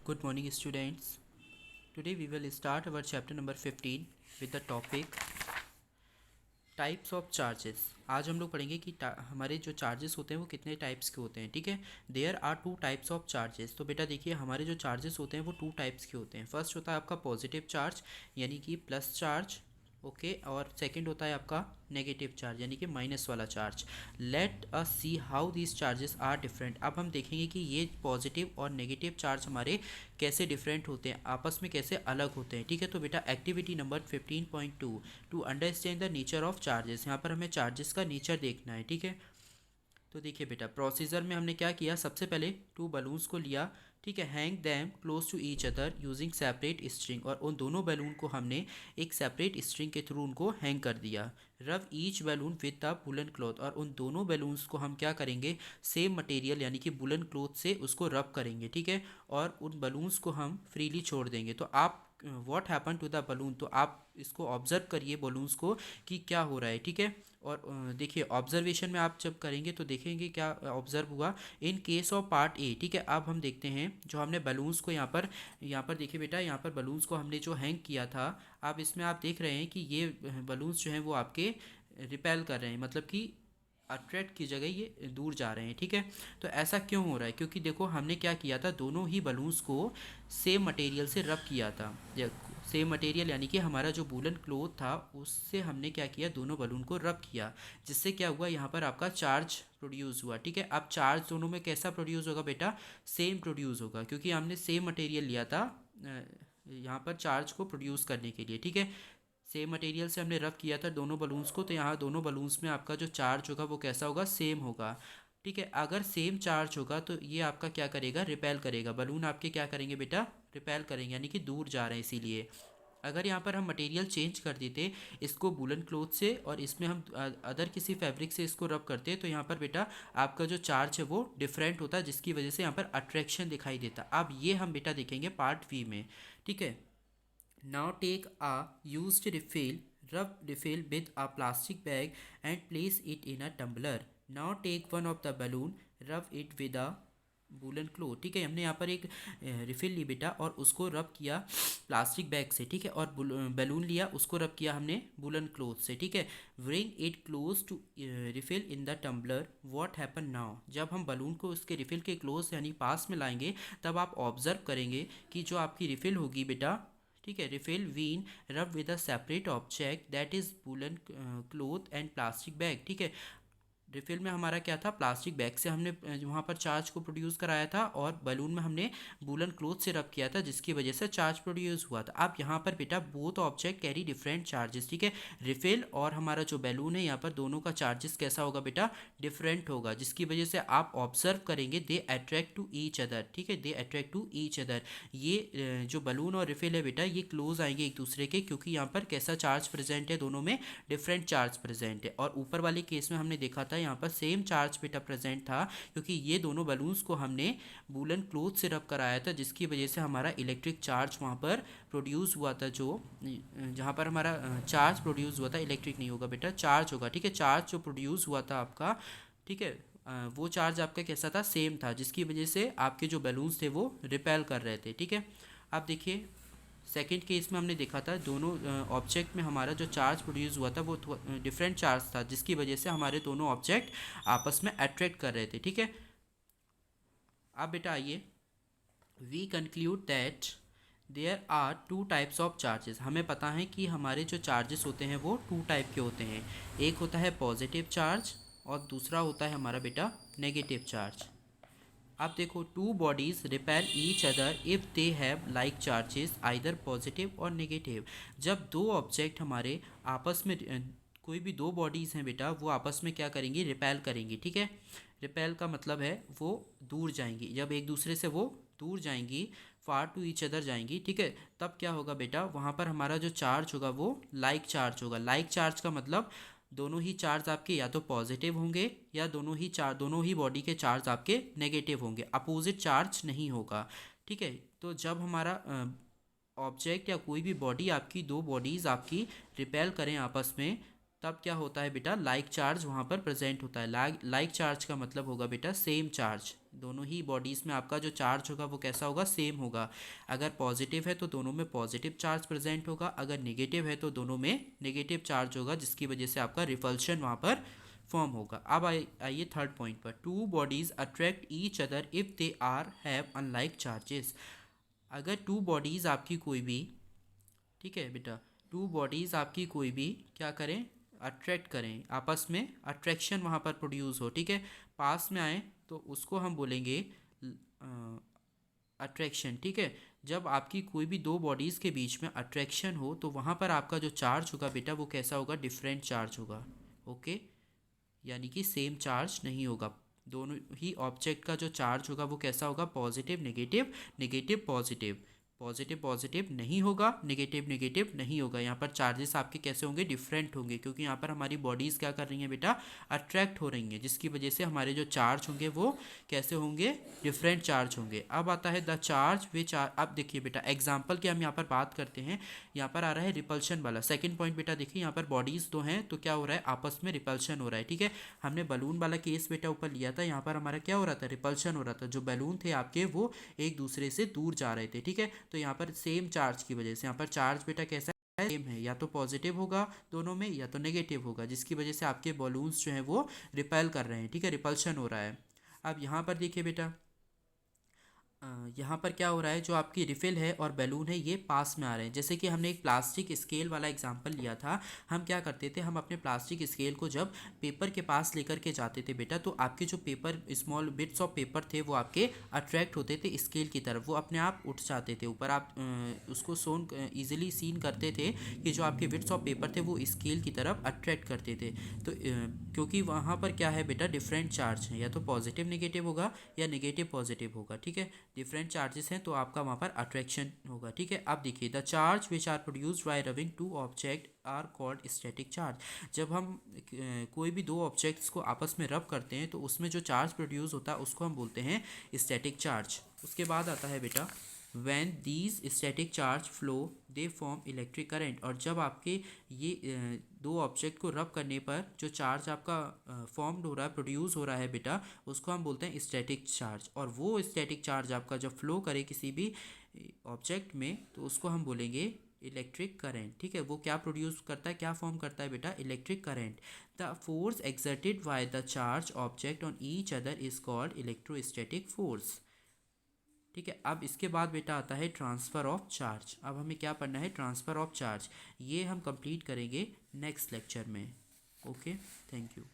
Good morning, students. Today we will start our chapter number 15 with the topic types of charges. आज हम लोग पढ़ेंगे कि हमारे जो चार्जेस होते हैं वो कितने टाइप्स के होते हैं। ठीक है, there are two types of charges. तो बेटा देखिए, हमारे जो चार्जेस होते हैं वो टू टाइप्स के होते हैं। फर्स्ट होता है आपका पॉजिटिव चार्ज यानी कि प्लस चार्ज, ओके, और सेकंड होता है आपका नेगेटिव चार्ज यानी कि माइनस वाला charge. Let us see how these charges are different. अब हम देखेंगे कि ये पॉजिटिव और नेगेटिव चार्ज हमारे कैसे डिफरेंट होते हैं, आपस में कैसे अलग होते हैं। ठीक है, तो बेटा activity number 15.2 to understand the nature of charges. यहाँ पर हमें चार्जेस का नेचर देखना है। ठीक है, तो देखिए बेटा, प्रोसीजर में हमने क्या किया, सबसे पहले टू बलून्स को लिया। ठीक है, hang them close to each other using separate string, और उन दोनों बैलून को हमने एक सेपरेट स्ट्रिंग के थ्रू उनको हैंग कर दिया। Rub each balloon with the woollen cloth, और उन दोनों बैलून्स को हम क्या करेंगे, सेम मटेरियल यानी कि वुलन क्लॉथ से उसको रब करेंगे। ठीक है, और उन बलून्स को हम फ्रीली छोड़ देंगे। तो आप what happen to the balloon, तो आप इसको ऑब्जर्व करिए बलून्स को कि क्या हो रहा है। ठीक है, और देखिए ऑब्जर्वेशन में आप जब करेंगे तो देखेंगे क्या ऑब्जर्व हुआ in case of part A. ठीक है, अब हम देखते हैं जो हमने बलून्स को यहाँ पर देखिए बेटा, यहाँ पर बलून्स को हमने जो हैंग किया था, अब इसमें आप देख रहे हैं कि ये बलून्स जो हैं वो आपके रिपेल कर रहे हैं, मतलब कि अट्रैक्ट की जगह ये दूर जा रहे हैं। ठीक है, तो ऐसा क्यों हो रहा है, क्योंकि देखो हमने क्या किया था, दोनों ही बलून्स को सेम मटेरियल से रब किया था। सेम मटेरियल यानी कि हमारा जो वूलन क्लॉथ था उससे हमने क्या किया, दोनों बलून को रब किया, जिससे क्या हुआ, यहाँ पर आपका चार्ज प्रोड्यूस हुआ। ठीक है, अब चार्ज दोनों में कैसा प्रोड्यूस होगा बेटा, सेम प्रोड्यूस होगा, क्योंकि हमने सेम मटेरियल लिया था यहाँ पर चार्ज को प्रोड्यूस करने के लिए। ठीक है, सेम मटेरियल से हमने रब किया था दोनों बलून्स को, तो यहाँ दोनों बलून्स में आपका जो चार्ज होगा वो कैसा होगा, सेम होगा। ठीक है, अगर सेम चार्ज होगा तो ये आपका क्या करेगा, रिपेल करेगा, बलून आपके क्या करेंगे बेटा, रिपेल करेंगे, यानी कि दूर जा रहे हैं। इसीलिए अगर यहाँ पर हम मटेरियल चेंज कर देते, इसको वूलन क्लॉथ से और इसमें हम अदर किसी फैब्रिक से इसको रब करते, तो यहाँ पर बेटा आपका जो चार्ज है वो डिफरेंट होता, जिसकी वजह से यहाँ पर अट्रैक्शन दिखाई देता। अब ये हम बेटा देखेंगे पार्ट वी में। ठीक है, now take a used refill, rub refill with a plastic bag and place it in a tumbler. Now take one of the balloon, rub it with a woollen cloth. ठीक है, हमने यहाँ पर एक refill ली बेटा और उसको रब किया प्लास्टिक बैग से। ठीक है, और बैलून लिया, उसको रब किया हमने वूलन क्लोथ से। ठीक है, bring it close to refill in the tumbler. What happen now, जब हम बलून को उसके रिफिल के क्लोज यानी पास में लाएंगे, तब आप ऑब्जर्व करेंगे कि जो आपकी रिफिल होगी बेटा, ठीक है, रिफिल वीन रब with a separate object that is woollen cloth and plastic bag. ठीक है, रिफिल में हमारा क्या था, प्लास्टिक बैग से हमने वहाँ पर चार्ज को प्रोड्यूस कराया था, और बलून में हमने वूलन क्लॉथ से रब किया था, जिसकी वजह से चार्ज प्रोड्यूस हुआ था। अब यहाँ पर बेटा both object carry different charges. ठीक है, रिफिल और हमारा जो बैलून है यहाँ पर दोनों का चार्जेस कैसा होगा बेटा, डिफरेंट होगा, जिसकी वजह से आप ऑब्जर्व करेंगे they attract to each other. ठीक है, they attract to each other. ये जो बलून और रिफिल है बेटा ये क्लोज आएंगे एक दूसरे के, क्योंकि यहाँ पर कैसा चार्ज प्रेजेंट है, दोनों में डिफरेंट चार्ज प्रेजेंट है। और ऊपर वाले केस में हमने देखा था यहाँ पर सेम चार्ज बेटा प्रेजेंट था, क्योंकि ये दोनों बलून्स को हमने वूलन क्लॉथ से रब कराया था, जिसकी वजह से हमारा इलेक्ट्रिक चार्ज वहाँ पर प्रोड्यूस हुआ था। जो जहाँ पर हमारा चार्ज प्रोड्यूस हुआ था, इलेक्ट्रिक नहीं होगा बेटा, चार्ज होगा। ठीक है, चार्ज जो प्रोड्यूस हुआ था आपका, ठीक है, वो चार्ज आपका कैसा था, सेम था, जिसकी वजह से आपके जो बैलून्स थे वो रिपेल कर रहे थे। ठीक है, अब देखिए सेकेंड केस में हमने देखा था दोनों ऑब्जेक्ट में हमारा जो चार्ज प्रोड्यूस हुआ था वो डिफरेंट चार्ज था, जिसकी वजह से हमारे दोनों ऑब्जेक्ट आपस में अट्रैक्ट कर रहे थे। ठीक है, अब बेटा आइए, we conclude that there are two types of charges. हमें पता है कि हमारे जो चार्जेस होते हैं वो टू टाइप के होते हैं, एक होता है पॉजिटिव चार्ज और दूसरा होता है हमारा बेटा नेगेटिव चार्ज। अब देखो, two bodies repel each other if they have like charges either positive और नेगेटिव। जब दो ऑब्जेक्ट हमारे आपस में कोई भी दो बॉडीज़ हैं बेटा, वो आपस में क्या करेंगी, रिपेल करेंगी। ठीक है, रिपेल का मतलब है वो दूर जाएंगी, जब एक दूसरे से वो दूर जाएंगी, फार टू ईच अदर जाएंगी। ठीक है, तब क्या होगा बेटा, वहाँ पर हमारा जो चार्ज होगा वो लाइक चार्ज होगा। लाइक चार्ज का मतलब दोनों ही चार्ज आपके या तो पॉजिटिव होंगे या दोनों ही बॉडी के चार्ज आपके नेगेटिव होंगे, अपोजिट चार्ज नहीं होगा। ठीक है, तो जब हमारा ऑब्जेक्ट या कोई भी बॉडी, आपकी दो बॉडीज़ आपकी रिपेल करें आपस में, तब क्या होता है बेटा, लाइक चार्ज वहाँ पर प्रेजेंट होता है। लाइक चार्ज का मतलब होगा बेटा सेम चार्ज, दोनों ही बॉडीज़ में आपका जो चार्ज होगा वो कैसा होगा, सेम होगा। अगर पॉजिटिव है तो दोनों में पॉजिटिव चार्ज प्रेजेंट होगा, अगर नेगेटिव है तो दोनों में नेगेटिव चार्ज होगा, जिसकी वजह से आपका रिपल्शन वहाँ पर फॉर्म होगा। अब आइए थर्ड पॉइंट पर, two bodies attract each other if they are have unlike charges. अगर टू बॉडीज़ आपकी कोई भी, ठीक है बेटा, टू बॉडीज़ आपकी कोई भी क्या करें, अट्रैक्ट करें, आपस में अट्रैक्शन वहाँ पर प्रोड्यूस हो, ठीक है, पास में आए, तो उसको हम बोलेंगे अट्रैक्शन, ठीक है। जब आपकी कोई भी दो बॉडीज़ के बीच में अट्रैक्शन हो तो वहाँ पर आपका जो चार्ज होगा बेटा वो कैसा होगा, डिफरेंट चार्ज होगा, ओके, यानी कि सेम चार्ज नहीं होगा। दोनों ही ऑब्जेक्ट का जो चार्ज होगा वो कैसा होगा, positive negative, negative positive, positive positive नहीं होगा, नेगेटिव नेगेटिव नहीं होगा। यहाँ पर चार्जेस आपके कैसे होंगे, डिफरेंट होंगे, क्योंकि यहाँ पर हमारी बॉडीज़ क्या कर रही हैं बेटा, अट्रैक्ट हो रही हैं, जिसकी वजह से हमारे जो चार्ज होंगे वो कैसे होंगे, डिफरेंट चार्ज होंगे। अब आता है द चार्ज विच आर, अब देखिए बेटा एग्जाम्पल की हम यहाँ पर बात करते हैं। यहाँ पर आ रहा है रिपल्शन वाला सेकंड पॉइंट बेटा, देखिए यहाँ पर बॉडीज़ तो हैं तो क्या हो रहा है, आपस में रिपल्शन हो रहा है, ठीक है। हमने बलून वाला केस बेटा ऊपर लिया था, यहाँ पर हमारा क्या हो रहा था, रिपल्शन हो रहा था, जो बैलून थे आपके वो एक दूसरे से दूर जा रहे थे, ठीक है। तो यहाँ पर सेम चार्ज की वजह से यहाँ पर चार्ज बेटा कैसा है, सेम है, या तो पॉजिटिव होगा दोनों में या तो नेगेटिव होगा, जिसकी वजह से आपके बलून्स जो हैं वो रिपेल कर रहे हैं, ठीक है, रिपल्शन हो रहा है। अब यहाँ पर देखिए बेटा, यहाँ पर क्या हो रहा है, जो आपकी रिफ़िल है और बैलून है ये पास में आ रहे हैं। जैसे कि हमने एक प्लास्टिक स्केल वाला एग्जांपल लिया था, हम क्या करते थे, हम अपने प्लास्टिक स्केल को जब पेपर के पास लेकर के जाते थे बेटा, तो आपके जो paper small bits of paper थे वो आपके अट्रैक्ट होते थे स्केल की तरफ, वो अपने आप उठ जाते थे ऊपर, आप उसको सोन ईजिली सीन करते थे कि जो आपके बिट्स ऑफ पेपर थे वो स्केल की तरफ अट्रैक्ट करते थे। तो क्योंकि वहाँ पर क्या है बेटा, डिफरेंट चार्ज है, या तो पॉजिटिव नेगेटिव होगा या नेगेटिव पॉजिटिव होगा, ठीक है, डिफरेंट चार्जेस हैं तो आपका वहाँ पर अट्रैक्शन होगा, ठीक है। अब देखिए the charge which are produced by rubbing two object are called static charge. जब हम कोई भी दो ऑब्जेक्ट्स को आपस में रब करते हैं तो उसमें जो चार्ज प्रोड्यूस होता है उसको हम बोलते हैं स्टैटिक चार्ज। उसके बाद आता है बेटा when these static charge flow they form electric current। और जब आपके ये दो ऑब्जेक्ट को रब करने पर जो चार्ज आपका फॉर्म्ड हो रहा है, प्रोड्यूस हो रहा है बेटा, उसको हम बोलते हैं स्टैटिक चार्ज। और वो स्टैटिक चार्ज आपका जब फ्लो करे किसी भी ऑब्जेक्ट में तो उसको हम बोलेंगे इलेक्ट्रिक करंट, ठीक है। वो क्या प्रोड्यूस करता है, क्या फॉर्म करता है बेटा, electric current. The force exerted by the charge object on each other is called electrostatic force, ठीक है। अब इसके बाद बेटा आता है ट्रांसफ़र ऑफ चार्ज। अब हमें क्या पढ़ना है, ट्रांसफ़र ऑफ चार्ज, ये हम कंप्लीट करेंगे नेक्स्ट लेक्चर में, ओके, थैंक यू।